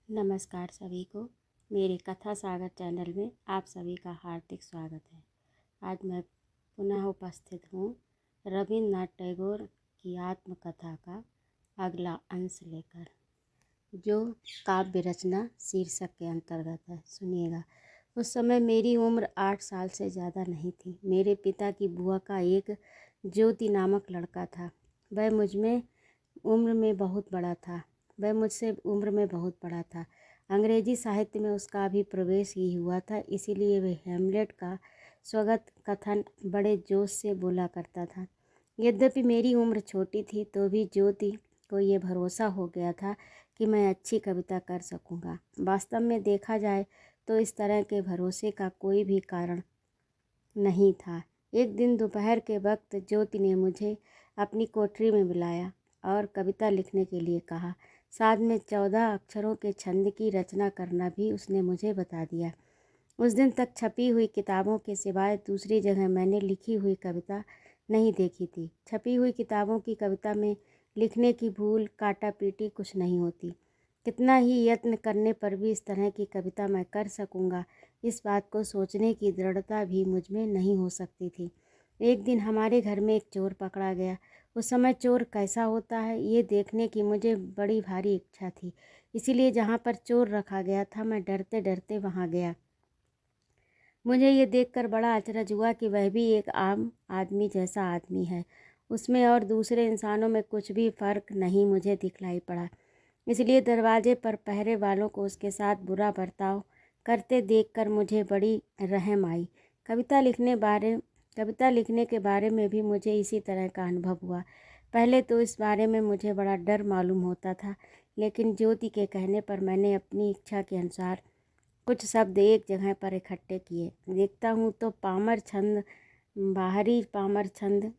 नमस्कार सभी को। मेरे कथा सागर चैनल में आप सभी का हार्दिक स्वागत है। आज मैं पुनः उपस्थित हूँ रविन्द्रनाथ टैगोर की आत्मकथा का अगला अंश लेकर, जो काव्य रचना शीर्षक के अंतर्गत है। सुनिएगा। उस समय मेरी उम्र 8 साल से ज़्यादा नहीं थी। मेरे पिता की बुआ का एक ज्योति नामक लड़का था। वह मुझसे उम्र में बहुत बड़ा था। अंग्रेजी साहित्य में उसका अभी प्रवेश ही हुआ था, इसीलिए वह हैमलेट का स्वगत कथन बड़े जोश से बोला करता था। यद्यपि मेरी उम्र छोटी थी तो भी ज्योति को ये भरोसा हो गया था कि मैं अच्छी कविता कर सकूंगा। वास्तव में देखा जाए तो इस तरह के भरोसे का कोई भी कारण नहीं था। एक दिन दोपहर के वक्त ज्योति ने मुझे अपनी कोठरी में बुलाया और कविता लिखने के लिए कहा। साथ में 14 अक्षरों के छंद की रचना करना भी उसने मुझे बता दिया। उस दिन तक छपी हुई किताबों के सिवाय दूसरी जगह मैंने लिखी हुई कविता नहीं देखी थी। छपी हुई किताबों की कविता में लिखने की भूल, काटा पीटी कुछ नहीं होती। कितना ही यत्न करने पर भी इस तरह की कविता मैं कर सकूंगा, इस बात को सोचने की दृढ़ता भी मुझ में नहीं हो सकती थी। एक दिन हमारे घर में एक चोर पकड़ा गया। उस समय चोर कैसा होता है ये देखने की मुझे बड़ी भारी इच्छा थी। इसीलिए जहाँ पर चोर रखा गया था मैं डरते डरते वहाँ गया। मुझे ये देखकर बड़ा अचरज हुआ कि वह भी एक आम आदमी जैसा आदमी है। उसमें और दूसरे इंसानों में कुछ भी फर्क नहीं मुझे दिखलाई पड़ा। इसलिए दरवाजे पर पहरे वालों को उसके साथ बुरा बर्ताव करते देखकर मुझे बड़ी रहम आई। कविता लिखने के बारे में भी मुझे इसी तरह का अनुभव हुआ। पहले तो इस बारे में मुझे बड़ा डर मालूम होता था, लेकिन ज्योति के कहने पर मैंने अपनी इच्छा के अनुसार कुछ शब्द एक जगह पर इकट्ठे किए। देखता हूँ तो बाहरी पामर छंद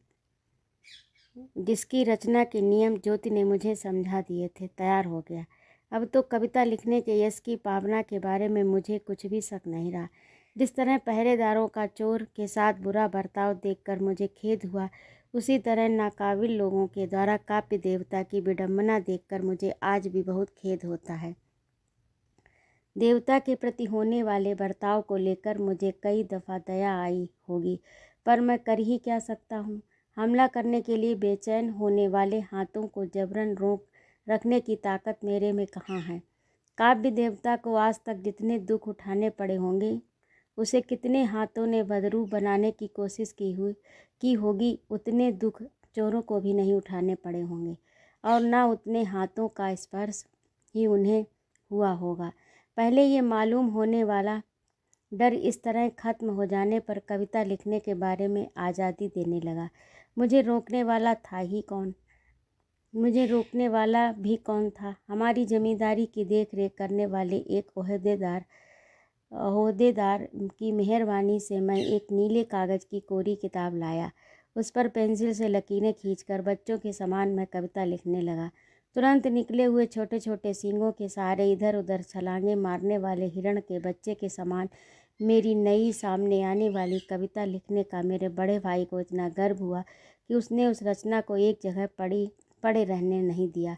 जिसकी रचना के नियम ज्योति ने मुझे समझा दिए थे, तैयार हो गया। अब तो कविता लिखने के यश की भावना के बारे में मुझे कुछ भी शक नहीं रहा। जिस तरह पहरेदारों का चोर के साथ बुरा बर्ताव देखकर मुझे खेद हुआ, उसी तरह नाकाबिल लोगों के द्वारा काव्य देवता की विडंबना देखकर मुझे आज भी बहुत खेद होता है। देवता के प्रति होने वाले बर्ताव को लेकर मुझे कई दफ़ा दया आई होगी, पर मैं कर ही क्या सकता हूँ। हमला करने के लिए बेचैन होने वाले हाथों को जबरन रोक रखने की ताकत मेरे में कहाँ है। काव्य देवता को आज तक जितने दुख उठाने पड़े होंगे, उसे कितने हाथों ने बदरू बनाने की कोशिश की होगी, उतने दुख चोरों को भी नहीं उठाने पड़े होंगे, और ना उतने हाथों का स्पर्श ही उन्हें हुआ होगा। पहले ये मालूम होने वाला डर इस तरह खत्म हो जाने पर कविता लिखने के बारे में आज़ादी देने लगा। मुझे रोकने वाला भी कौन था। हमारी जमींदारी की देख रेख करने वाले एक ओहदेदार की मेहरबानी से मैं एक नीले कागज़ की कोरी किताब लाया। उस पर पेंसिल से लकीरें खींचकर बच्चों के समान मैं कविता लिखने लगा। तुरंत निकले हुए छोटे छोटे सींगों के सहारे इधर उधर छलांगे मारने वाले हिरण के बच्चे के समान मेरी नई सामने आने वाली कविता लिखने का मेरे बड़े भाई को इतना गर्व हुआ कि उसने उस रचना को एक जगह पड़े रहने नहीं दिया।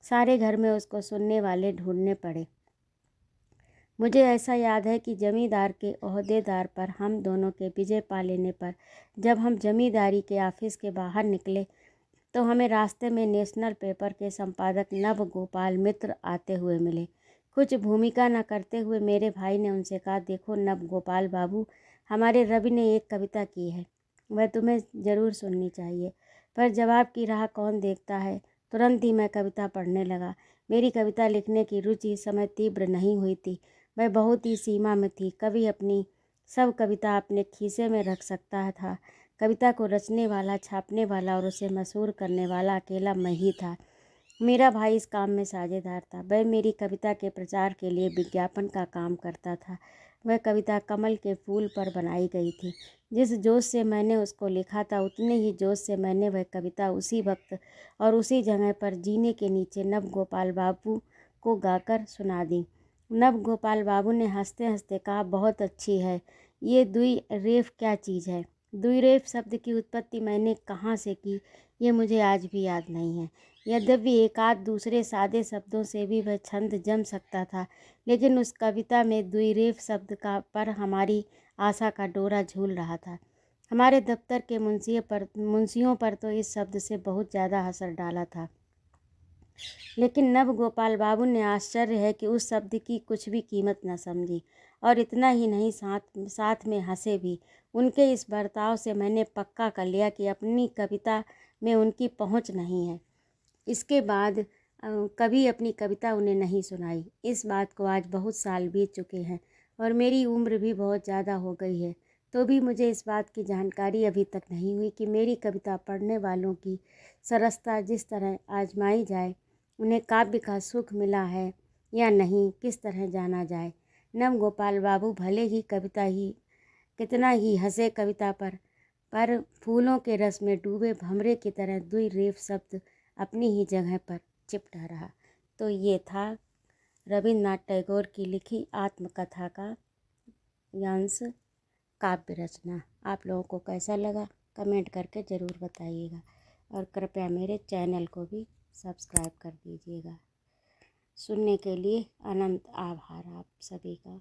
सारे घर में उसको सुनने वाले ढूंढने पड़े। मुझे ऐसा याद है कि जमींदार के ओहदेदार पर हम दोनों के विजय पा लेने पर जब हम जमींदारी के ऑफिस के बाहर निकले तो हमें रास्ते में नेशनल पेपर के संपादक नव गोपाल मित्र आते हुए मिले। कुछ भूमिका न करते हुए मेरे भाई ने उनसे कहा, देखो नव गोपाल बाबू, हमारे रवि ने एक कविता की है, वह तुम्हें ज़रूर सुननी चाहिए। पर जवाब की राह कौन देखता है। तुरंत ही मैं कविता पढ़ने लगा। मेरी कविता लिखने की रुचि इस समय तीव्र नहीं हुई थी, वह बहुत ही सीमा में थी। कभी अपनी सब कविता अपने खीसे में रख सकता था। कविता को रचने वाला, छापने वाला और उसे मशहूर करने वाला अकेला मैं ही था। मेरा भाई इस काम में साझेदार था। वह मेरी कविता के प्रचार के लिए विज्ञापन का काम करता था। वह कविता कमल के फूल पर बनाई गई थी। जिस जोश से मैंने उसको लिखा था, उतने ही जोश से मैंने वह कविता उसी वक्त और उसी जगह पर जीने के नीचे नव गोपाल बाबू को गाकर सुना दी। नव गोपाल बाबू ने हंसते हंसते कहा, बहुत अच्छी है, ये दुई रेफ क्या चीज़ है। द्विरेफ शब्द की उत्पत्ति मैंने कहाँ से की, ये मुझे आज भी याद नहीं है। यद्यपि एकाध दूसरे सादे शब्दों से भी वह छंद जम सकता था, लेकिन उस कविता में द्विरेफ शब्द का पर हमारी आशा का डोरा झूल रहा था। हमारे दफ्तर के मुंशियों पर तो इस शब्द से बहुत ज़्यादा असर डाला था, लेकिन नव गोपाल बाबू ने आश्चर्य है कि उस शब्द की कुछ भी कीमत न समझी, और इतना ही नहीं साथ में हंसे भी। उनके इस बर्ताव से मैंने पक्का कर लिया कि अपनी कविता में उनकी पहुंच नहीं है। इसके बाद कभी अपनी कविता उन्हें नहीं सुनाई। इस बात को आज बहुत साल बीत चुके हैं और मेरी उम्र भी बहुत ज़्यादा हो गई है, तो भी मुझे इस बात की जानकारी अभी तक नहीं हुई कि मेरी कविता पढ़ने वालों की सरसता जिस तरह आजमाई जाए, उन्हें काव्य का सुख मिला है या नहीं, किस तरह जाना जाए। नव गोपाल बाबू भले ही कविता ही कितना ही हंसे कविता पर फूलों के रस में डूबे भंवरे की तरह द्विरेफ शब्द अपनी ही जगह पर चिपटा रहा। तो ये था रविन्द्रनाथ टैगोर की लिखी आत्मकथा का अंश, काव्य रचना। आप लोगों को कैसा लगा कमेंट करके ज़रूर बताइएगा, और कृपया मेरे चैनल को भी सब्सक्राइब कर दीजिएगा। सुनने के लिए अनंत आभार आप सभी का।